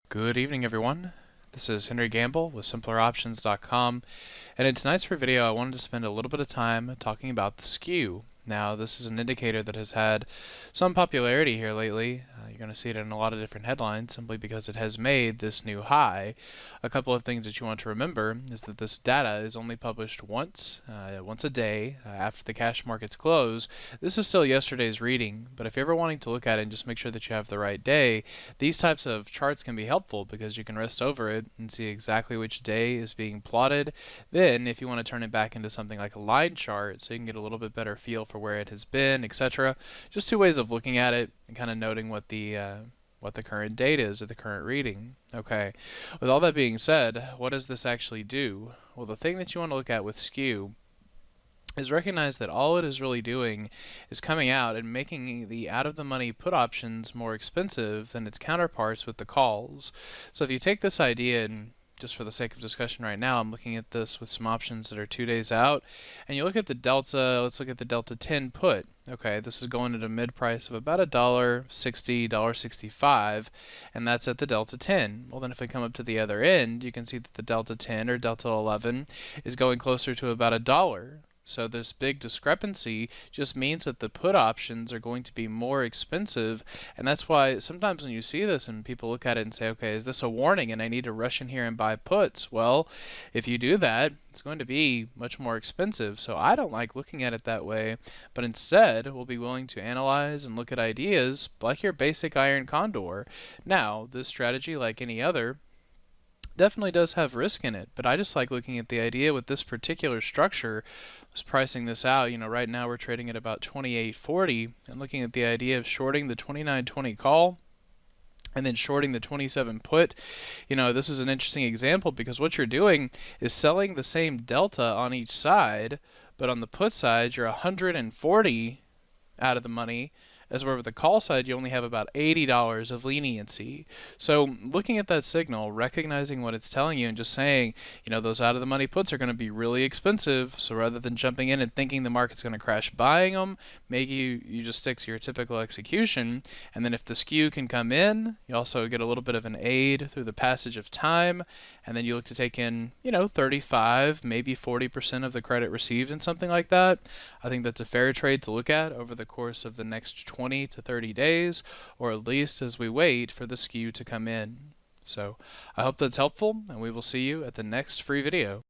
Good evening, everyone. This is Henry Gamble with SimplerOptions.com, and in tonight's free video I wanted to spend a little bit of time talking about the skew. Now, this is an indicator that has had some popularity here lately. You're going to see it in a lot of different headlines simply because it has made this new high. A couple of things that you want to remember is that this data is only published once a day after the cash markets close. This is still yesterday's reading, but if you're ever wanting to look at it and just make sure that you have the right day, these types of charts can be helpful because you can rest over it and see exactly which day is being plotted. Then, if you want to turn it back into something like a line chart so you can get a little bit better feel for where it has been, etc. Just two ways of looking at it and kind of noting what the current date is or the current reading. Okay, with all that being said, what does this actually do? Well, the thing that you want to look at with skew is recognize that all it is really doing is coming out and making the out-of-the-money put options more expensive than its counterparts with the calls. So if you take this idea and just for the sake of discussion right now, I'm looking at this with some options that are 2 days out, and you look at the delta. Let's look at the delta 10 put. Okay, this is going at a mid price of about $1.60, $1.65, and that's at the delta 10. Well, then if we come up to the other end, you can see that the delta 10 or delta 11 is going closer to about $1. So this big discrepancy just means that the put options are going to be more expensive, and that's why sometimes when you see this and people look at it and say, okay, is this a warning and I need to rush in here and buy puts? Well, if you do that, it's going to be much more expensive. So I don't like looking at it that way, but instead we'll be willing to analyze and look at ideas like your basic iron condor. Now, this strategy, like any other, definitely does have risk in it, but I just like looking at the idea with this particular structure. I was pricing this out, right now we're trading at about 28.40, and looking at the idea of shorting the 29.20 call and then shorting the 27 put. This is an interesting example because what you're doing is selling the same delta on each side, but on the put side you're 140 out of the money, as where with the call side you only have about $80 of leniency. So looking at that signal, recognizing what it's telling you and just saying, those out of the money puts are going to be really expensive, so rather than jumping in and thinking the market's going to crash buying them, maybe you just stick to your typical execution, and then if the skew can come in, you also get a little bit of an aid through the passage of time, and then you look to take in, 35, maybe 40% of the credit received and something like that. I think that's a fair trade to look at over the course of the next 20 to 30 days, or at least as we wait for the skew to come in. So I hope that's helpful, and we will see you at the next free video.